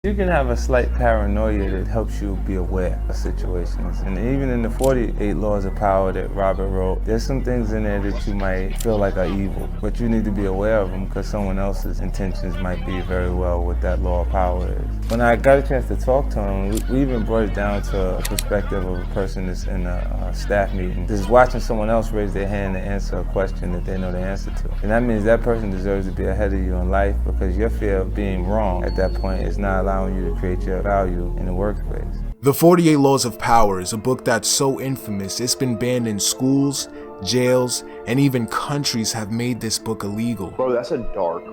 You can have a slight paranoia that helps you be aware of situations. And even in the 48 Laws of Power that Robert wrote, there's some things in there that you might feel like are evil, but you need to be aware of them because someone else's intentions might be very well what that law of power is. When I got a chance to talk to him, we even brought it down to a perspective of a person that's in a staff meeting. Just watching someone else raise their hand to answer a question that they know the answer to. And that means that person deserves to be ahead of you in life because your fear of being wrong at that point is not allowing you to create your value in the workplace. The 48 Laws of Power is a book that's so infamous, it's been banned in schools, jails, and even countries have made this book illegal. Bro, that's a dark.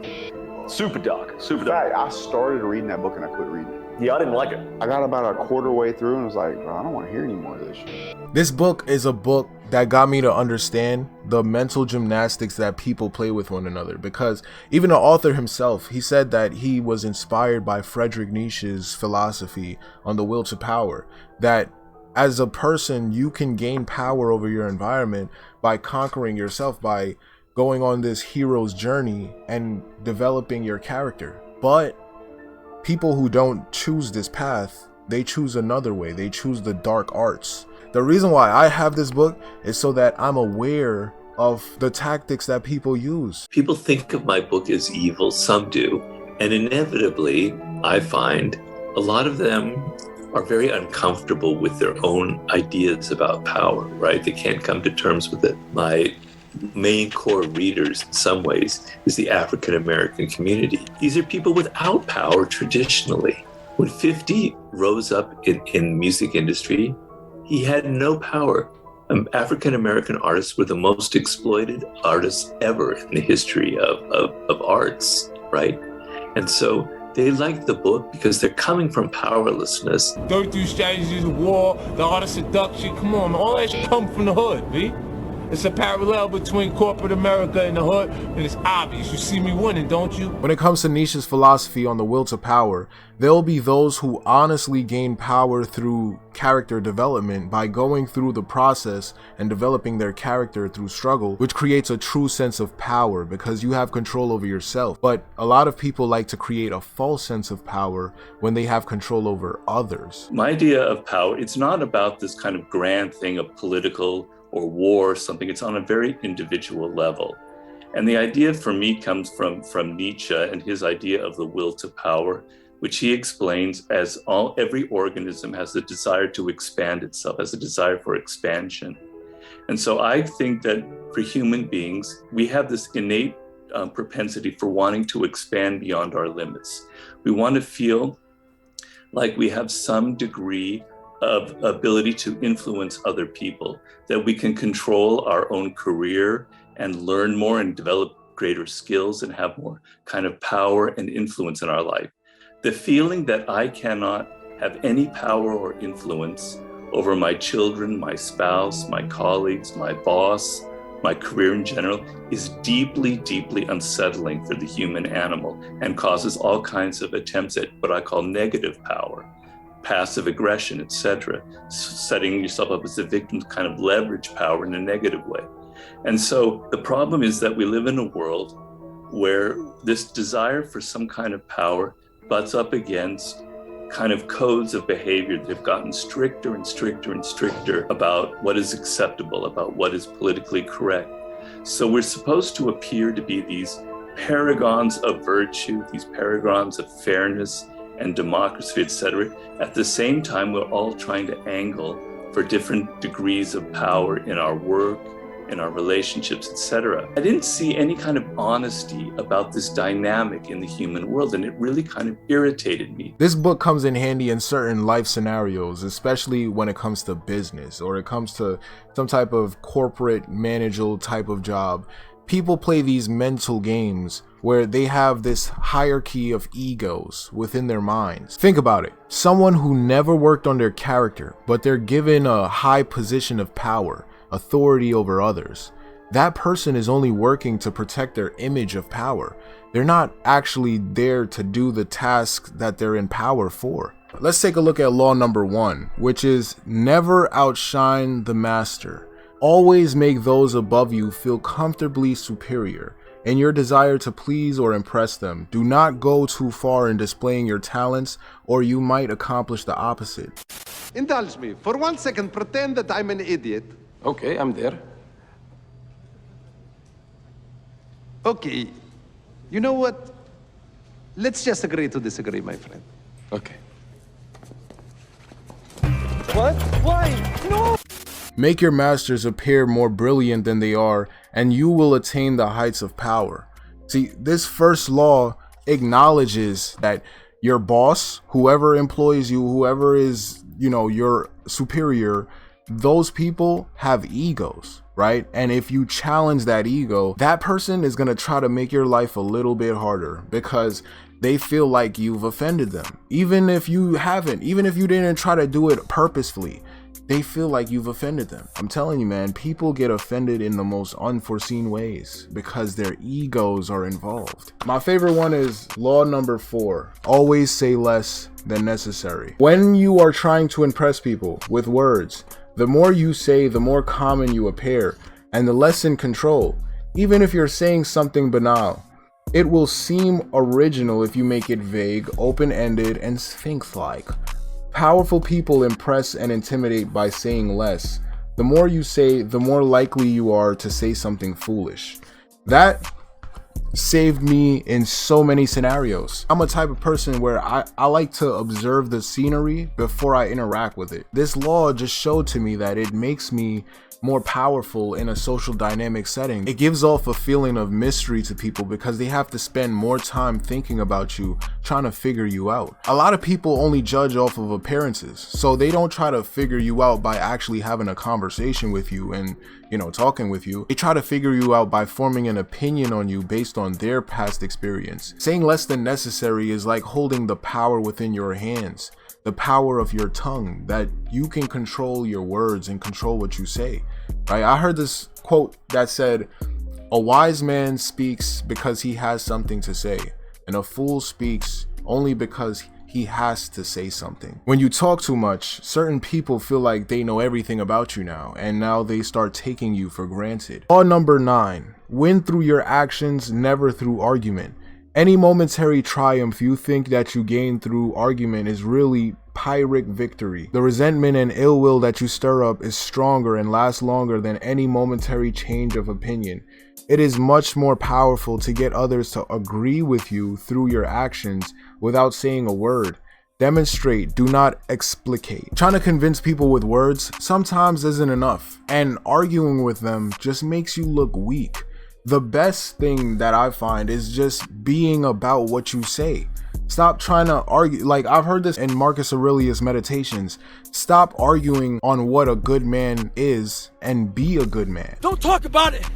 Super dark, super In dark. fact, I started reading that book and I quit reading it. Yeah, I didn't like it. I got about a quarter way through and was like, bro, I don't want to hear any more of this shit. This book is a book that got me to understand the mental gymnastics that people play with one another, because even the author himself, he said that he was inspired by Friedrich Nietzsche's philosophy on the will to power, that as a person you can gain power over your environment by conquering yourself, by going on this hero's journey and developing your character. But people who don't choose this path, they choose another way. They choose the dark arts. The reason why I have this book is so that I'm aware of the tactics that people use. People think of my book as evil, some do, and inevitably I find a lot of them are very uncomfortable with their own ideas about power, right? They can't come to terms with it. My main core readers in some ways is the African American community. These are people without power traditionally. When 50 rose up in the music industry, he had no power. African American artists were the most exploited artists ever in the history of arts, right? And so they like the book because they're coming from powerlessness. 33 strategies of war, the art of seduction, come on, man, all that shit come from the hood, B. It's a parallel between corporate America and the hood, and it's obvious. You see me winning, don't you? When it comes to Nietzsche's philosophy on the will to power, there will be those who honestly gain power through character development by going through the process and developing their character through struggle, which creates a true sense of power because you have control over yourself. But a lot of people like to create a false sense of power when they have control over others. My idea of power, it's not about this kind of grand thing of political or war or something. It's on a very individual level. And the idea for me comes from Nietzsche and his idea of the will to power, which he explains as every organism has the desire to expand itself, has a desire for expansion. And so I think that for human beings, we have this innate propensity for wanting to expand beyond our limits. We want to feel like we have some degree of ability to influence other people, that we can control our own career and learn more and develop greater skills and have more kind of power and influence in our life. The feeling that I cannot have any power or influence over my children, my spouse, my colleagues, my boss, my career in general is deeply, deeply unsettling for the human animal and causes all kinds of attempts at what I call negative power, passive aggression, etc., setting yourself up as a victim to kind of leverage power in a negative way. And so the problem is that we live in a world where this desire for some kind of power butts up against kind of codes of behavior that have gotten stricter and stricter and stricter about what is acceptable, about what is politically correct. So we're supposed to appear to be these paragons of virtue, these paragons of fairness and democracy, etc. At the same time, we're all trying to angle for different degrees of power in our work, in our relationships, etc. I didn't see any kind of honesty about this dynamic in the human world, and it really kind of irritated me. This book comes in handy in certain life scenarios, especially when it comes to business or it comes to some type of corporate managerial type of job. People play these mental games where they have this hierarchy of egos within their minds. Think about it. Someone who never worked on their character, but they're given a high position of power, authority over others. That person is only working to protect their image of power. They're not actually there to do the task that they're in power for. Let's take a look at law number 1, which is never outshine the master. Always make those above you feel comfortably superior. in your desire to please or impress them. Do not go too far in displaying your talents, or you might accomplish the opposite. Indulge me. For 1 second, pretend that I'm an idiot. Okay, I'm there. Okay. You know what? Let's just agree to disagree, my friend. Okay. What? Why? No! Make your masters appear more brilliant than they are, and you will attain the heights of power. See, this first law acknowledges that your boss, whoever employs you, whoever is, your superior, those people have egos, right? And if you challenge that ego, that person is going to try to make your life a little bit harder because they feel like you've offended them. Even if you haven't, even if you didn't try to do it purposefully, they feel like you've offended them. I'm telling you, man, people get offended in the most unforeseen ways because their egos are involved. My favorite one is law number 4. Always say less than necessary. When you are trying to impress people with words, the more you say, the more common you appear, and the less in control. Even if you're saying something banal, it will seem original if you make it vague, open-ended, and sphinx-like. Powerful people impress and intimidate by saying less. The more you say, the more likely you are to say something foolish. That saved me in so many scenarios. I'm a type of person where I like to observe the scenery before I interact with it. This law just showed to me that it makes me more powerful in a social dynamic setting. It gives off a feeling of mystery to people because they have to spend more time thinking about you, trying to figure you out. A lot of people only judge off of appearances, so they don't try to figure you out by actually having a conversation with you and, talking with you. They try to figure you out by forming an opinion on you based on their past experience. Saying less than necessary is like holding the power within your hands. The power of your tongue, that you can control your words and control what you say, right? I heard this quote that said, a wise man speaks because he has something to say, and a fool speaks only because he has to say something. When you talk too much, certain people feel like they know everything about you now, and now they start taking you for granted. Law number 9, win through your actions, never through argument. Any momentary triumph you think that you gain through argument is really Pyrrhic victory. The resentment and ill will that you stir up is stronger and lasts longer than any momentary change of opinion. It is much more powerful to get others to agree with you through your actions without saying a word. Demonstrate, do not explicate. Trying to convince people with words sometimes isn't enough, and arguing with them just makes you look weak. The best thing that I find is just being about what you say. Stop trying to argue. Like, I've heard this in Marcus Aurelius' Meditations. Stop arguing on what a good man is and be a good man. Don't talk about it.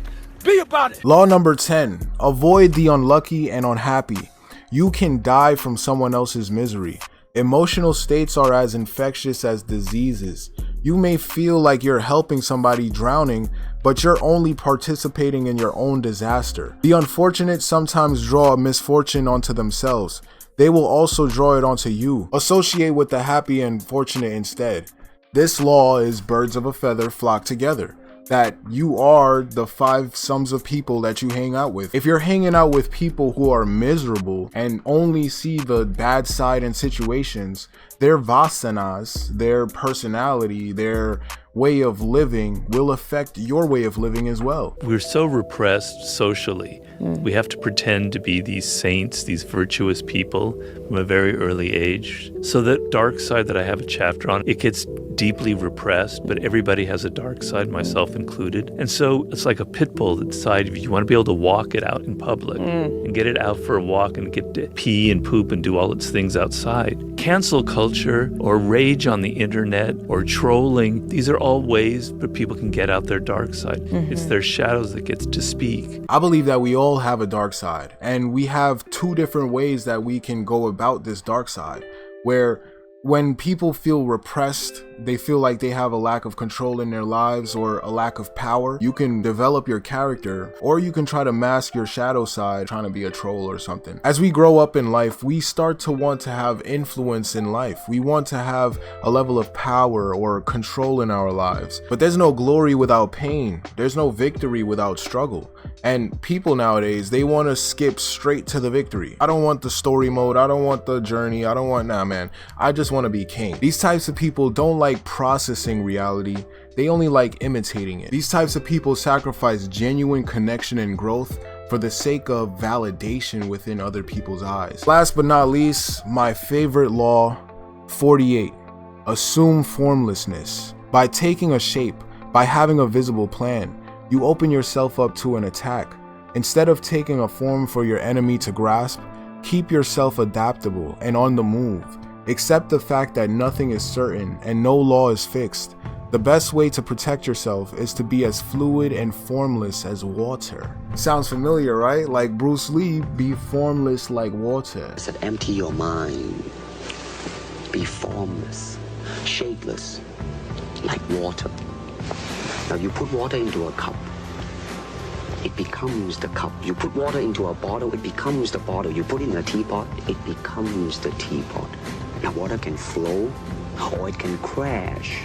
Be about it. Law number 10. Avoid the unlucky and unhappy. You can die from someone else's misery. Emotional states are as infectious as diseases. You may feel like you're helping somebody drowning, but you're only participating in your own disaster. The unfortunate sometimes draw a misfortune onto themselves. They will also draw it onto you. Associate with the happy and fortunate instead. This law is birds of a feather flock together. That you are the 5 sums of people that you hang out with. If you're hanging out with people who are miserable and only see the bad side in situations, their vasanas, their personality, their way of living will affect your way of living as well. We're so repressed socially. We have to pretend to be these saints, these virtuous people from a very early age. So that dark side that I have a chapter on, it gets deeply repressed, but everybody has a dark side, myself included. And so it's like a pit bull that decides if you want to be able to walk it out in public and get it out for a walk and get to pee and poop and do all its things outside. Cancel culture or rage on the internet or trolling, these are all ways that people can get out their dark side. It's their shadows that gets to speak. I believe that we all have a dark side, and we have 2 different ways that we can go about this dark side, where When people feel repressed, they feel like they have a lack of control in their lives or a lack of power, you can develop your character, or you can try to mask your shadow side trying to be a troll or something. As we grow up in life, we start to want to have influence in life. We want to have a level of power or control in our lives. But there's no glory without pain. There's no victory without struggle. And people nowadays, they want to skip straight to the victory. I don't want the story mode. I don't want the journey. I don't want, nah, man. I just want to be king. These types of people don't like processing reality. They only like imitating it. These types of people sacrifice genuine connection and growth for the sake of validation within other people's eyes. Last but not least, my favorite law, 48. Assume formlessness. By taking a shape, by having a visible plan, you open yourself up to an attack. Instead of taking a form for your enemy to grasp, keep yourself adaptable and on the move. Accept the fact that nothing is certain and no law is fixed. The best way to protect yourself is to be as fluid and formless as water. Sounds familiar, right? Like Bruce Lee, be formless like water. I said empty your mind. Be formless, shapeless, like water. Now you put water into a cup, it becomes the cup. You put water into a bottle, it becomes the bottle. You put it in a teapot, it becomes the teapot. Now water can flow or it can crash.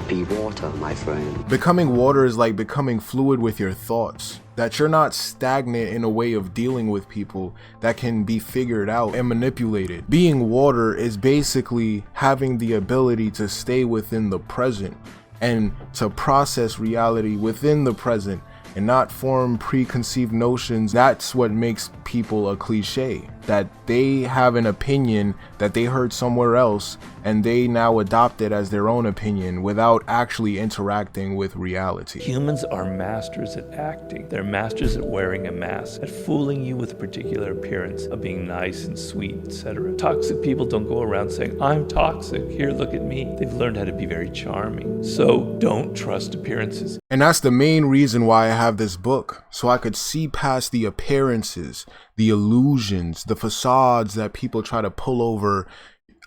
Be water, my friend. Becoming water is like becoming fluid with your thoughts. That you're not stagnant in a way of dealing with people that can be figured out and manipulated. Being water is basically having the ability to stay within the present and to process reality within the present and not form preconceived notions. That's what makes people a cliche, that they have an opinion that they heard somewhere else and they now adopt it as their own opinion without actually interacting with reality. Humans are masters at acting. They're masters at wearing a mask, at fooling you with a particular appearance, of being nice and sweet, etc. Toxic people don't go around saying, I'm toxic, here, look at me. They've learned how to be very charming. So don't trust appearances. And that's the main reason why I have this book, so I could see past the appearances, the illusions, the facades that people try to pull over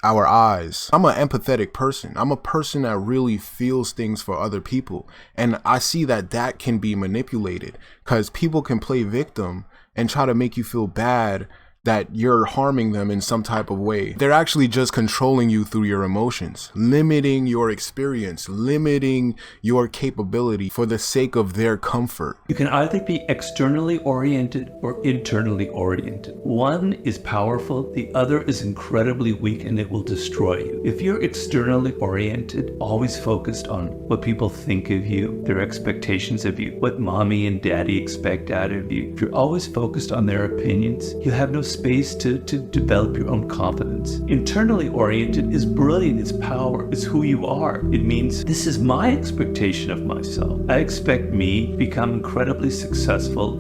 our eyes. I'm an empathetic person. I'm a person that really feels things for other people. And I see that that can be manipulated because people can play victim and try to make you feel bad that you're harming them in some type of way. They're actually just controlling you through your emotions, limiting your experience, limiting your capability for the sake of their comfort. You can either be externally oriented or internally oriented. One is powerful, the other is incredibly weak, and it will destroy you. If you're externally oriented, always focused on what people think of you, their expectations of you, what mommy and daddy expect out of you, if you're always focused on their opinions, you have no space to develop your own confidence. Internally oriented is brilliant, it's power, it's who you are. It means this is my expectation of myself. I expect me to become incredibly successful